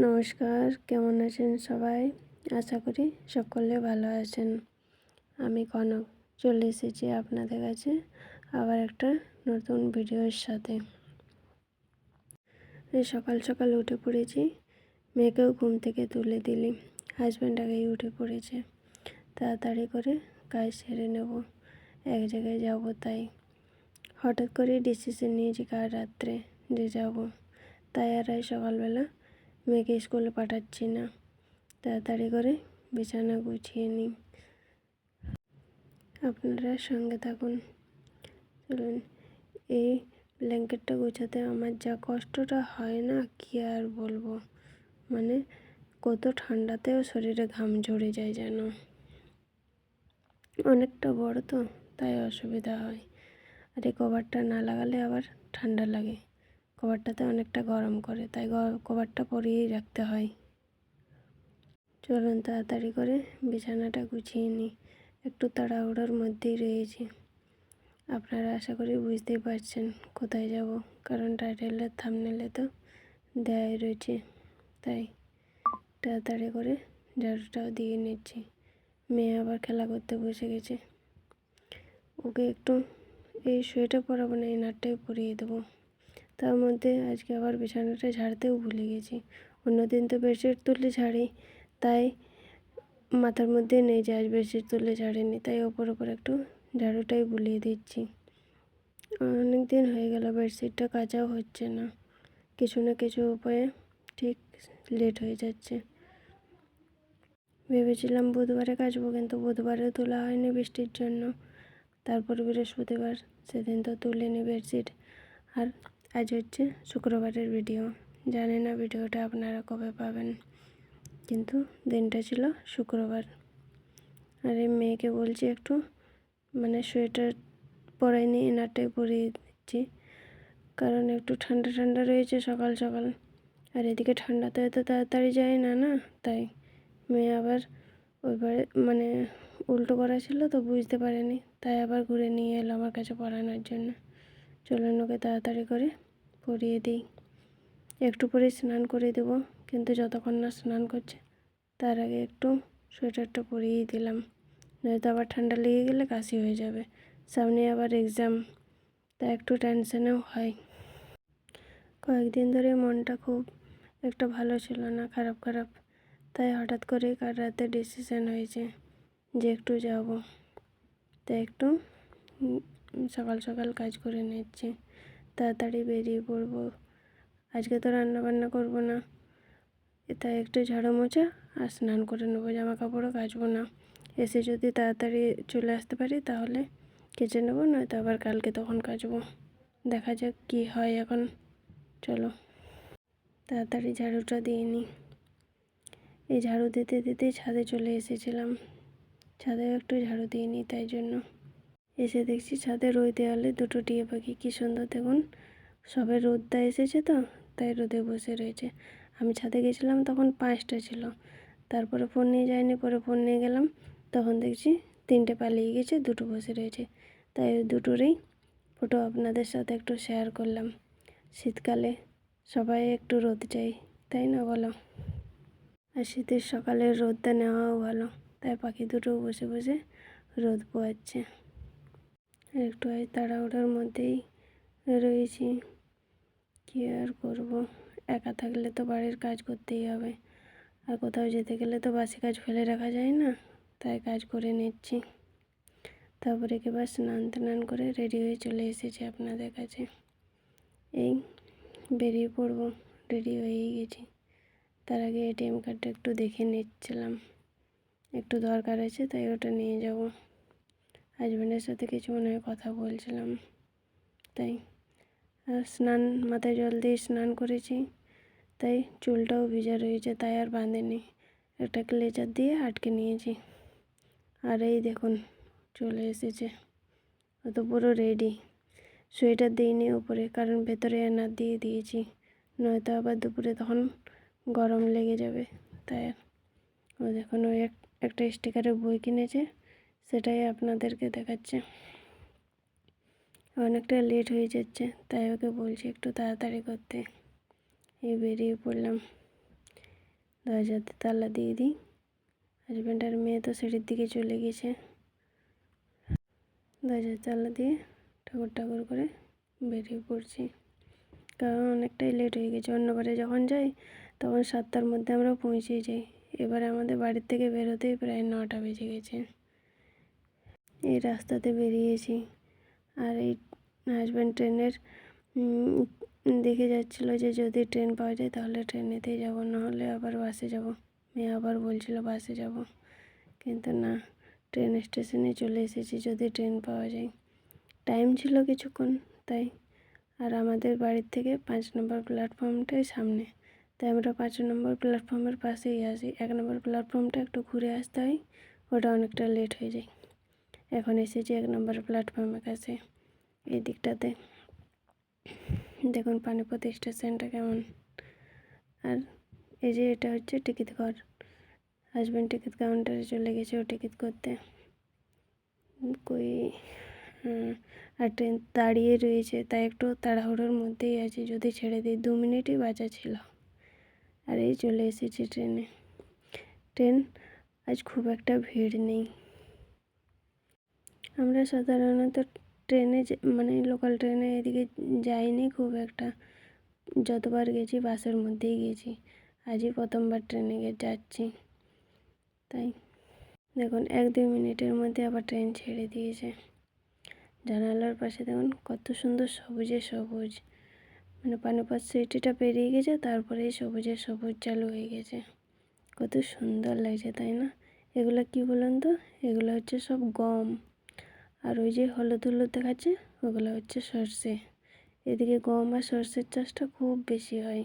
নমস্কার, কেমন আছেন সবাই? আশা করি সকলে ভালো আছেন। আমি কনক চলে এসেছি আপনাদের কাছে আবার একটা নতুন ভিডিওর সাথে। সকাল সকাল উঠে পড়েছি, মেয়েকেও ঘুম থেকে তুলে দিলি, হাজব্যান্ড আগেই উঠে পড়েছে। তাড়াতাড়ি করে কাজ সেরে নেব, এক জায়গায় যাব। তাই হঠাৎ করে ডিসিশন নিয়েছি কাল রাত্রে যে যাব। তাই আর সকালবেলা মেয়েকে স্কুলে পাঠাচ্ছি না, তাড়াতাড়ি করে বিছানা গুছিয়ে নিই। আপনারা সঙ্গে থাকুন। চলুন, এই ব্ল্যাঙ্কেটটা গোছাতে আমার যা কষ্টটা হয় না, কি আর বলবো। মানে কত ঠান্ডাতেও শরীরে ঘাম ঝরে যায় যেন। অনেকটা বড় তো, তাই অসুবিধা হয়। আর এই কভারটা না লাগালে আবার ঠান্ডা লাগে। কভারটাতে অনেকটা গরম করে, তাই কভারটা পরিয়েই রাখতে হয়। চলুন তাড়াতাড়ি করে বিছানাটা গুছিয়ে নিই, একটু তাড়াহুড়োর মধ্যেই রয়েছি। আপনারা আশা করি বুঝতেই পারছেন কোথায় যাব, কারণ টাইটেলের থাম্বনেলে তো দেয়াই রয়েছে। তাই তাড়াতাড়ি করে ঝাড়ুটাও দিয়ে নিচ্ছি। মেয়ে আবার খেলা করতে বসে গেছে, ওকে একটু এই সোয়েটার পরাবো না, এই নাটটাই পরিয়ে দেবো। তার মধ্যে আজকে আবার বিছানাটা ঝাড়তেও ভুলে গেছি। অন্যদিন তো বেডশিট তুলে ঝাড়ি, তাই মাথার মধ্যে নেই যে আজ বেডশিট তুলে ঝাড়িনি, তাই ওপর একটু ঝাড়ুটাই বুলিয়ে দিচ্ছি। অনেক দিন হয়ে গেল বেডশিটটা কাচাও হচ্ছে না, কিছু না কিছু উপায়ে ঠিক লেট হয়ে যাচ্ছে। ভেবেছিলাম বুধবারে কাচবো, কিন্তু বুধবারেও তোলা হয়নি বৃষ্টির জন্য। তারপর বৃহস্পতিবার, সেদিন তো তুলিনি বেডশিট। আর আজ হচ্ছে শুক্রবারের ভিডিও। জানি না ভিডিওটা আপনারা কবে পাবেন, কিন্তু দিনটা ছিল শুক্রবার। আর এই মেয়েকে বলছি একটু সোয়েটার পরাইনি, ইনারটাই পরিয়ে দিচ্ছি, কারণ একটু ঠান্ডা ঠান্ডা রয়েছে সকাল সকাল। আর এদিকে ঠান্ডাতে এত তাড়াতাড়ি যায় না, তাই মেয়ে আবার ওইবারে উল্টো করা ছিল তো বুঝতে পারেনি, তাই আবার ঘুরে নিয়ে এলো আমার কাছে পরানোর জন্য। চলুন ওকে তাড়াতাড়ি করে পরিয়ে দিই। একটু পরে স্নান করে দেবো, কিন্তু যতক্ষণ না স্নান করছে তার আগে একটু সোয়েটারটা পরিয়েই দিলাম, নয়তো আবার ঠান্ডা লেগে গেলে কাশি হয়ে যাবে। সামনে আবার এক্সাম, তা একটু টেনশনেও হয়। কয়েকদিন ধরে মনটা খুব একটা ভালো ছিল না, খারাপ খারাপ। তাই হঠাৎ করে কাল রাতে ডিসিশন হয়েছে যে একটু যাব। তাই একটু সকাল সকাল কাজ করে নিচ্ছি, তাড়াতাড়ি বেরিয়ে পড়বো। আজকে তো রান্না বান্না করবো না, তাই একটু ঝাড়ু মোছা আর স্নান করে নেবো, জামা কাপড়ও কাচবো না। এসে যদি তাড়াতাড়ি চলে আসতে পারি তাহলে কেচে নেবো, নয়তো আবার কালকে তখন কাচবো। দেখা যাক কি হয় এখন। চলো তাড়াতাড়ি ঝাড়ুটা দিয়ে নিই। এই ঝাড়ু দিতে দিতেই ছাদে চলে এসেছিলাম, ছাদেও একটু ঝাড়ু দিয়ে নিই। তাই জন্য এসে দেখছি ছাদের ওই দেওয়ালে দুটো টিয়া পাখি, কী সুন্দর দেখুন। সবে রোদটা এসেছে তো, তাই রোদে বসে রয়েছে। আমি ছাদে গেছিলাম তখন 5টা ছিল, তারপরে ফোন নিয়ে যাইনি, পরে ফোন নিয়ে গেলাম, তখন দেখছি 3টে পালিয়ে গেছে, 2টো বসে রয়েছে। তাই ওই দুটোরই ফটো আপনাদের সাথে একটু শেয়ার করলাম। শীতকালে সবাই একটু রোদ চাই, তাই না বলো? আর শীতের সকালের রোদটা নেওয়াও ভালো, তাই পাখি দুটো বসে বসে রোদ পোয়াচ্ছে। একটু তাড়াহুড়োর মধ্যেই রয়েছি, কী আর করব। একা থাকলে তো বাড়ির কাজ করতেই হবে, আর কোথাও যেতে গেলে তো বাসি কাজ ফেলে রাখা যায় না, তাই কাজ করে নিচ্ছি। তারপরে একেবারে স্নান টান করে রেডি হয়ে চলে এসেছি আপনাদের কাছে। এই বেরিয়ে পড়বো, রেডি হয়েই গেছি। তার আগে এটিএম কার্ডটা একটু দেখে নিচ্ছিলাম, একটু দরকার আছে, তাই ওটা নিয়ে যাব। হাজব্যান্ডের সাথে কিছু মনে হয় কথা বলছিলাম, তাই। আর মাথায় জল দিয়ে স্নান করেছি, তাই চুলটাও ভিজা রয়েছে, তাই আর বাঁধেনি, একটা ক্লেচার দিয়ে আটকে নিয়েছি। আর এই দেখুন চলে এসেছে, ও তো পুরো রেডি। সোয়েটার দিইনি উপরে, কারণ ভেতরে এনার দিয়ে দিয়েছি, নয়তো আবার দুপুরে তখন গরম লেগে যাবে। তাই ও দেখুন ওই একটা স্টিকারের বই কিনেছে, সেটাই আপনাদেরকে দেখাচ্ছে। অনেকটা লেট হয়ে যাচ্ছে, তাই ওকে বলছি একটু তাড়াতাড়ি করতে। এই বেরিয়ে পড়লাম। দরজাতে তালা দিয়ে দিই। হাজব্যান্ড আর মেয়ে তো সিঁড়ির দিকে চলে গেছে। দরজার তালা দিয়ে ঠাকুর ঠাকুর করে বেরিয়ে পড়ছি, কারণ অনেকটাই লেট হয়ে গেছে। অন্যবারে যখন যাই তখন 7টার মধ্যে আমরা পৌঁছে যাই, এবারে আমাদের বাড়ির থেকে বেরোতেই প্রায় 9টা বেজে গেছে। এই রাস্তাতে বেরিয়েছি, আর এই হাজব্যান্ড ট্রেনের দেখে যাচ্ছিলো যে যদি ট্রেন পাওয়া যায় তাহলে ট্রেনেতেই যাব, নাহলে আবার বাসে যাব। মেয়ে আবার বলছিল বাসে যাব, কিন্তু না, ট্রেন স্টেশনে চলে এসেছি যদি ট্রেন পাওয়া যায়। টাইম ছিল কিছুক্ষণ তাই, আর আমাদের বাড়ির থেকে 5 নম্বর প্ল্যাটফর্মটাই সামনে, তাই আমরা 5 নম্বর প্ল্যাটফর্মের পাশেই আসি। 1 নম্বর প্ল্যাটফর্মটা একটু ঘুরে আসতে হয়, ওটা অনেকটা লেট হয়ে যায়। এখন এসেছি 1 নম্বর প্ল্যাটফর্মের কাছে। এই দিকটাতে দেখুন পানিপথ স্টেশনটা কেমন। আর এই যে এটা হচ্ছে টিকিট ঘর। হাজব্যান্ড টিকিট কাউন্টারে চলে গেছে ও টিকিট করতে। আর ট্রেন দাঁড়িয়ে রয়েছে, তাই একটু তাড়াহুড়োর মধ্যেই আছি, যদি ছেড়ে দিই 2 মিনিটই বাঁচা ছিল। আর এই চলে এসেছি ট্রেনে। ট্রেন আজ খুব একটা ভিড় নেই। আমরা সাধারণত ট্রেনে মানে লোকাল ট্রেনে এদিকে যাইনি খুব একটা, যতবার গেছি বাসের মধ্যেই গেছি। আজই প্রথমবার ট্রেনে যাচ্ছি। তাই দেখুন 1-2 মিনিটের মধ্যে আবার ট্রেন ছেড়ে দিয়েছে। জানালার পাশে দেখুন কত সুন্দর সবুজে সবুজ, মানে পানিপথ সিটিটা পেরিয়ে গেছে, তারপরেই সবুজে সবুজ চালু হয়ে গেছে। কত সুন্দর লাগছে তাই না? এগুলো কি বলুন তো, এগুলো হচ্ছে সব গম, আর ওই যে হলুদ হলুদ দেখাচ্ছে ওগুলো হচ্ছে সর্ষে। এদিকে গম আর সর্ষের চাষটা খুব বেশি হয়।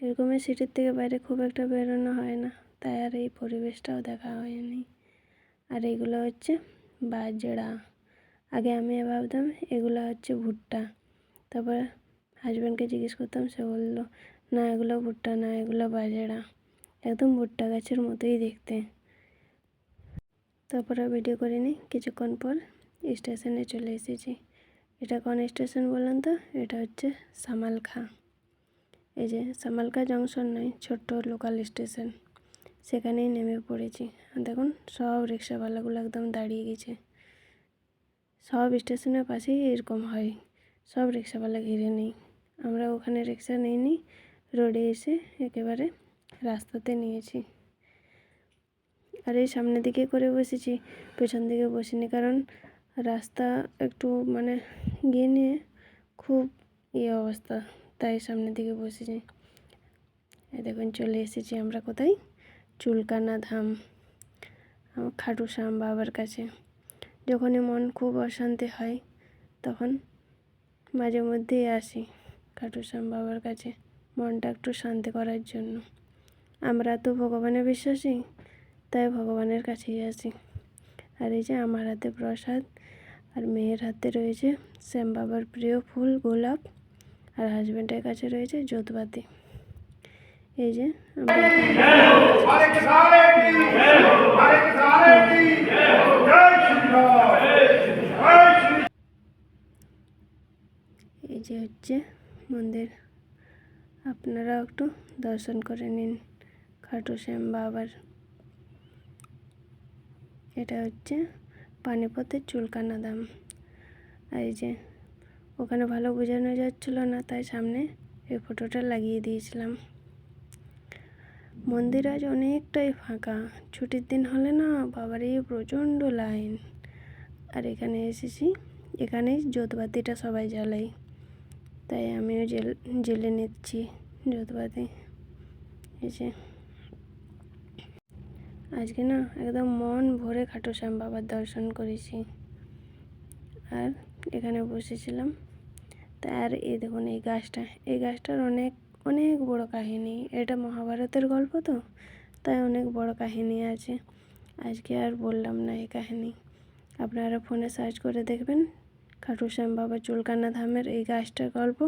এরকমই সিটির থেকে বাইরে খুব একটা বেরোনো হয় না, তাই আর এই পরিবেশটাও দেখা হয়নি। আর এগুলো হচ্ছে বাজরা। আগে আমি ভাবতাম এগুলো হচ্ছে ভুট্টা, তারপর হাজব্যান্ডকে জিজ্ঞেস করতাম, সে বললো না এগুলো ভুট্টা না, এগুলো বাজরা, একদম ভুট্টা গাছের মতোই দেখতে। তারপরে ভিডিও করে নিই। কিছুক্ষণ পর স্টেশনে চলে এসেছি। এটা কোন স্টেশন বলুন তো? এটা হচ্ছে সামালখা। এই যে সামালখা জংশন নয়, ছোট্ট লোকাল স্টেশন, সেখানেই নেমে পড়েছি। দেখুন সব রিক্সাওয়ালাগুলো একদম দাঁড়িয়ে গেছে। সব স্টেশনের পাশেই এরকম হয়, সব রিক্সাওয়ালা ঘিরে নেই। আমরা ওখানে রিক্সা নিইনি, রোডে এসে একেবারে রাস্তাতে নিয়েছি। আর এই সামনের দিকে করে বসেছি, পেছন দিকে বসিনি, কারণ রাস্তা একটু মানে গিয়ে নিয়ে খুব অবস্থা, তাই সামনের দিকে বসেছি। দেখুন চলে এসেছি আমরা কোথায়? চুলকানা ধাম, খাটু শ্যাম বাবার কাছে। যখনই মন খুব অশান্তি হয় তখন মাঝে মধ্যেই আসি খাটু শ্যাম বাবার কাছে, মনটা একটু শান্তি করার জন্য। আমরা তো ভগবানে বিশ্বাসী, তাই ভগবানের কাছেই আসি। আর এই যে আমার হাতে প্রসাদ, আর মেয়ের হাতে রয়েছে শ্যাম বাবার প্রিয় ফুল গোলাপ, আর হাজব্যান্ডের কাছে রয়েছে জোতবাতি। এই যে এই যে হচ্ছে মন্দির, আপনারাও একটু দর্শন করে নিন খাটু শ্যাম বাবার। এটা হচ্ছে পানিপথের চুলকানা ধাম। আর এই যে ওখানে ভালো বোঝানো যাচ্ছিল না, তাই সামনে এই ফটোটা লাগিয়ে দিয়েছিলাম। মন্দির আজ অনেকটাই ফাঁকা, ছুটির দিন হলে না বাবারে প্রচণ্ড লাইন। আর এখানে এসেছি, এখানেই জোতবাতিটা সবাই জ্বালাই, তাই আমিও জ্বেলে নিচ্ছি জোতবাতি। এই যে আজকে না একদম মন ভরে খাটু শ্যাম বাবার দর্শন করেছি। আর এখানে বসেছিলাম। আর এই দেখুন এই গাছটার অনেক অনেক বড় কাহিনী। এটা মহাভারতের গল্প তো, তাই অনেক বড় কাহিনী আছে। আজকে আর বললাম না এই কাহিনী, আপনারা ফোনে সার্চ করে দেখবেন খাটু শ্যাম বাবা চুলকানা ধামের এই গাছটার গল্প।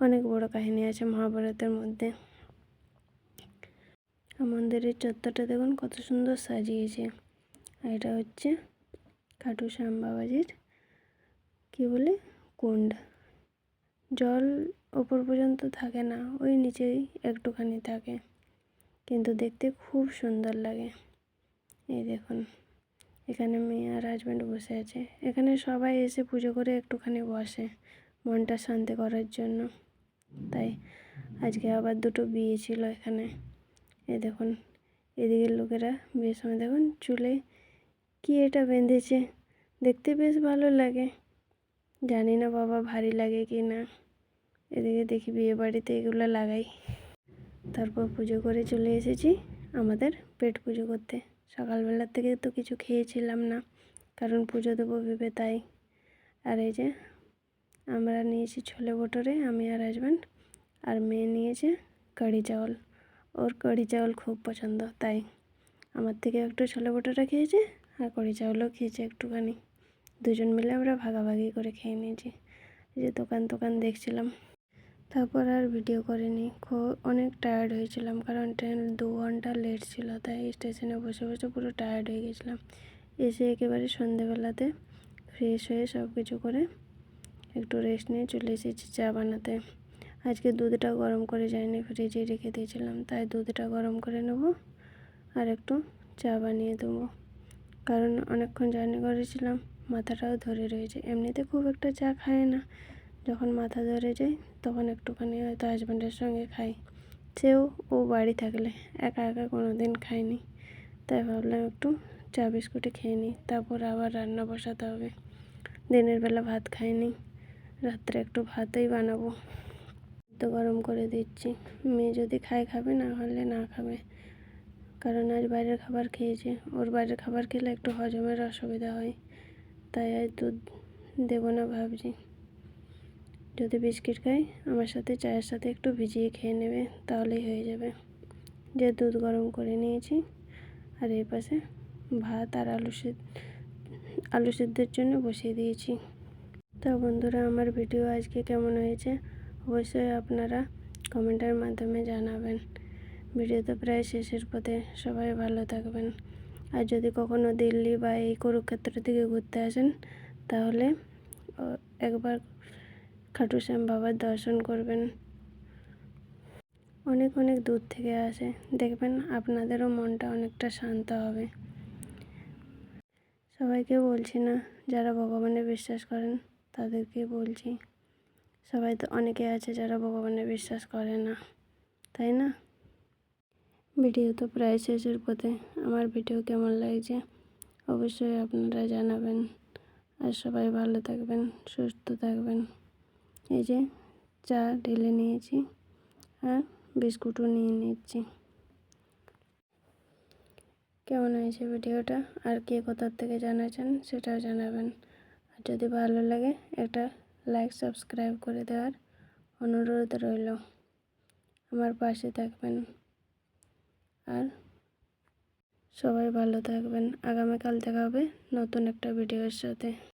অনেক বড় কাহিনী আছে মহাভারতের মধ্যে। মন্দিরের চত্বরটা দেখুন কত সুন্দর সাজিয়েছে। এটা হচ্ছে খাটু শ্যাম বাবাজির কী বলে কুণ্ড, জল ওপর পর্যন্ত থাকে না, ওই নিচেই একটুখানি থাকে, কিন্তু দেখতে খুব সুন্দর লাগে। এই দেখুন, এখানে মেয়ে আর হাজব্যান্ড বসে আছে। এখানে সবাই এসে পুজো করে একটুখানি বসে মনটা শান্তি করার জন্য। তাই আজকে আবার দুটো বিয়ে ছিল এখানে। এই দেখুন, এদিকের লোকেরা বিয়ের সময় দেখুন চুলে কি এটা বেঁধেছে, দেখতে বেশ ভালো লাগে। জানি না বাবা ভারী লাগে কি না। এদিকে দেখি বিয়ে বাড়িতে এগুলো লাগাই। তারপর পুজো করে চলে এসেছি আমাদের পেট পুজো করতে। সকালবেলার থেকে তো কিছু খেয়েছিলাম না, কারণ পুজো দেবো ভেবে তাই। আর এই যে আমরা নিয়েছি ছোলে ভটোরে, আমি আর হাজব্যান্ড, আর মেয়ে নিয়েছে কড়ি চাউল। ওর কড়ি চাউল খুব পছন্দ, তাই আমার থেকে একটু ছোলে ভটোরা খেয়েছে আর কড়ি চাউলও খেয়েছে একটুখানি। দুজন মিলে আমরা ভাগাভাগি করে খেয়ে নিয়েছি। এই যে দোকান দেখছিলাম। তারপর আর ভিডিও করিনি, অনেক টায়ার্ড হয়েছিলাম, কারণ ট্রেন 2 ঘন্টা লেট ছিল। তাই স্টেশনে বসে বসে পুরো টায়ার্ড হয়ে গেছিলাম। এসে একেবারে সন্ধেবেলাতে ফ্রেশ হয়ে সব কিছু করে একটু রেস্ট নিয়ে চলে এসেছি চা বানাতে। আজকে দুধটা গরম করে যায়নি, ফ্রিজে রেখে দিয়েছিলাম, তাই দুধটা গরম করে নেব আর একটু চা বানিয়ে দেবো। কারণ অনেকক্ষণ জার্নি করেছিলাম, মাথাটাও ধরে রয়েছে। এমনিতে খুব একটা চা খায় না, যখন মাথা ধরে যায় তখন একটুখানি হয়তো হাজব্যান্ডের সঙ্গে খাই, সেও ও বাড়ি থাকলে, একা একা কোনো দিন খাইনি। তাই ভাবলাম একটু চা বিস্কুটে খেয়ে নিই, তারপর আবার রান্না বসাতে হবে। দিনের বেলা ভাত খাইনি, রাত্রে একটু ভাতই বানাবো। তো গরম করে দিচ্ছি, মেয়ে যদি খায় খাবে, না হলে না খাবে। কারণ আজ বাইরের খাবার খেয়েছে, ওর বাইরের খাবার খেলে একটু হজমের অসুবিধা হয়, তাই আজ দুধ দেবো না ভাবছি। যদি বিস্কিট খাই, আমার সাথে চায়ের সাথে একটু ভিজিয়ে খেয়ে নেবে, তাহলেই হয়ে যাবে। যে দুধ গরম করে নিয়েছি, আর এই পাশে ভাত আর আলু সিদ্ধের জন্য বসিয়ে দিয়েছি। তো বন্ধুরা, আমার ভিডিও আজকে কেমন হয়েছে অবশ্যই আপনারা কমেন্টের মাধ্যমে জানাবেন। ভিডিও তো প্রায় শেষের পথে, সবাই ভালো থাকবেন। আর যদি কখনো দিল্লি বা এই কুরুক্ষেত্র থেকে ঘুরতে আসেন, তাহলে একবার খাটু শ্যাম বাবার দর্শন করবেন। অনেক অনেক দূর থেকে আসে, দেখবেন আপনাদেরও মনটা অনেকটা শান্ত হবে। সবাইকে বলছি না, যারা ভগবানে বিশ্বাস করেন তাদেরকে বলছি। সবাই তো অনেকে আছে যারা ভগবানে বিশ্বাস করে না, তাই না? ভিডিও তো প্রায় শেষের পথে। আমার ভিডিও কেমন লাগছে অবশ্যই আপনারা জানাবেন। আর সবাই ভালো থাকবেন, সুস্থ থাকবেন। এই যে চা ঢেলে নিয়েছি আর বিস্কুটও নিয়ে নিচ্ছি। কেমন হয়েছে ভিডিওটা, আর কে কোথার থেকে জানাচ্ছেন সেটাও জানাবেন। আর যদি ভালো লাগে একটা লাইক সাবস্ক্রাইব করে দেওয়ার অনুরোধ রইল। আমার পাশে থাকবেন আর সবাই ভালো থাকবেন। আগামীকাল দেখা হবে নতুন একটা ভিডিওর সাথে।